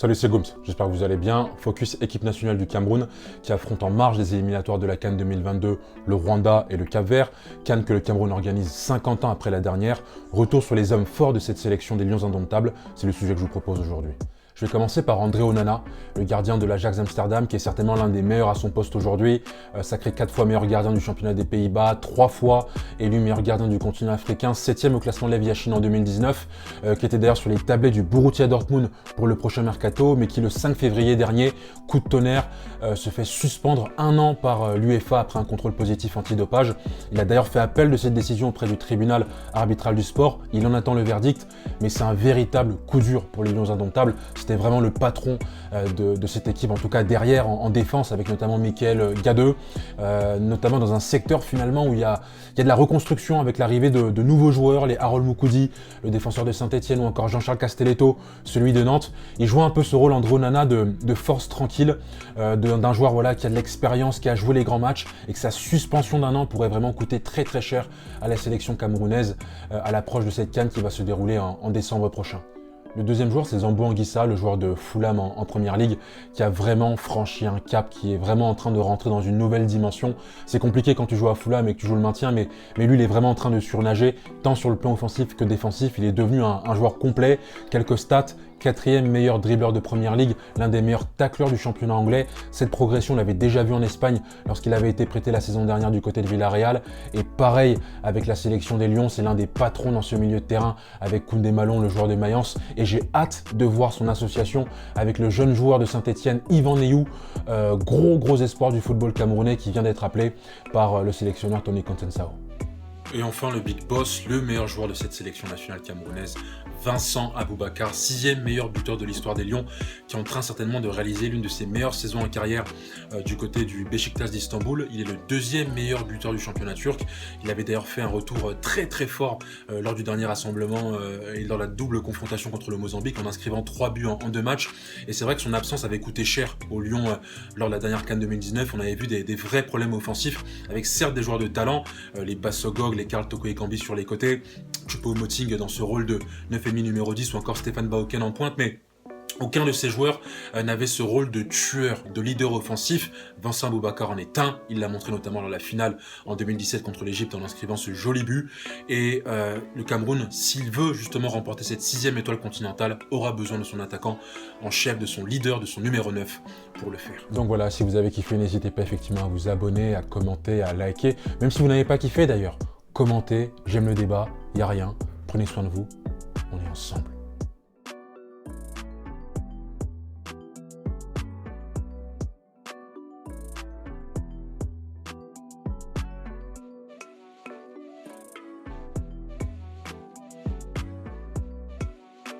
Salut, c'est Goums, j'espère que vous allez bien. Focus équipe nationale du Cameroun qui affronte en marge des éliminatoires de la CAN 2022 le Rwanda et le Cap-Vert. CAN que le Cameroun organise 50 ans après la dernière. Retour sur les hommes forts de cette sélection des Lions indomptables, c'est le sujet que je vous propose aujourd'hui. Je vais commencer par André Onana, le gardien de l'Ajax Amsterdam, qui est certainement l'un des meilleurs à son poste aujourd'hui. Sacré 4 fois meilleur gardien du championnat des Pays-Bas, 3 fois élu meilleur gardien du continent africain, 7e au classement Lev Yashin en 2019, qui était d'ailleurs sur les tablets du Borussia Dortmund pour le prochain mercato, mais qui le 5 février dernier, coup de tonnerre, se fait suspendre 1 an par l'UEFA après un contrôle positif antidopage. Il a d'ailleurs fait appel de cette décision auprès du tribunal arbitral du sport. Il en attend le verdict, mais c'est un véritable coup dur pour les Lions indomptables. C'était vraiment le patron de cette équipe, en tout cas derrière en défense, avec notamment Michael Gadeux, notamment dans un secteur finalement où il y a de la reconstruction avec l'arrivée de nouveaux joueurs, les Harold Moukoudi, le défenseur de Saint-Etienne, ou encore Jean-Charles Castelletto, celui de Nantes. Il joue un peu ce rôle, André Onana, de force tranquille, d'un joueur voilà, qui a de l'expérience, qui a joué les grands matchs, et que sa suspension d'1 an pourrait vraiment coûter très très cher à la sélection camerounaise à l'approche de cette CAN qui va se dérouler en décembre prochain. Le deuxième joueur, c'est Zambo Anguissa, le joueur de Fulham en Première Ligue, qui a vraiment franchi un cap, qui est vraiment en train de rentrer dans une nouvelle dimension. C'est compliqué quand tu joues à Fulham et que tu joues le maintien, mais lui, il est vraiment en train de surnager, tant sur le plan offensif que défensif. Il est devenu un joueur complet. Quelques stats: 4e meilleur dribbleur de Première Ligue, l'un des meilleurs tacleurs du championnat anglais. Cette progression, on l'avait déjà vu en Espagne lorsqu'il avait été prêté la saison dernière du côté de Villarreal. Et pareil avec la sélection des Lions, c'est l'un des patrons dans ce milieu de terrain avec Koundé Malone, le joueur de Mayence. Et j'ai hâte de voir son association avec le jeune joueur de Saint-Etienne, Yvan Neyou, gros espoir du football camerounais qui vient d'être appelé par le sélectionneur Tony Conceição. Et enfin, le big boss, le meilleur joueur de cette sélection nationale camerounaise, Vincent Aboubakar, 6e meilleur buteur de l'histoire des Lions, qui est en train certainement de réaliser l'une de ses meilleures saisons en carrière du côté du Beşiktaş d'Istanbul. Il est le 2e meilleur buteur du championnat turc. Il avait d'ailleurs fait un retour très fort lors du dernier rassemblement et dans la double confrontation contre le Mozambique en inscrivant 3 buts en 2 matchs. Et c'est vrai que son absence avait coûté cher aux Lions lors de la dernière CAN 2019. On avait vu des vrais problèmes offensifs avec certes des joueurs de talent, les Bassogog, les Karl Toko Ekambi sur les côtés, Choupo-Moting dans ce rôle de 9,5 numéro 10 ou encore Stéphane Bauken en pointe, mais aucun de ces joueurs n'avait ce rôle de tueur, de leader offensif. Vincent Aboubakar en est un. Il l'a montré notamment dans la finale en 2017 contre l'Égypte en inscrivant ce joli but. Et le Cameroun, s'il veut justement remporter cette 6e étoile continentale, aura besoin de son attaquant en chef, de son leader, de son numéro 9 pour le faire. Donc voilà, si vous avez kiffé, n'hésitez pas effectivement à vous abonner, à commenter, à liker. Même si vous n'avez pas kiffé d'ailleurs, commentez, j'aime le débat, il n'y a rien. Prenez soin de vous, on est ensemble.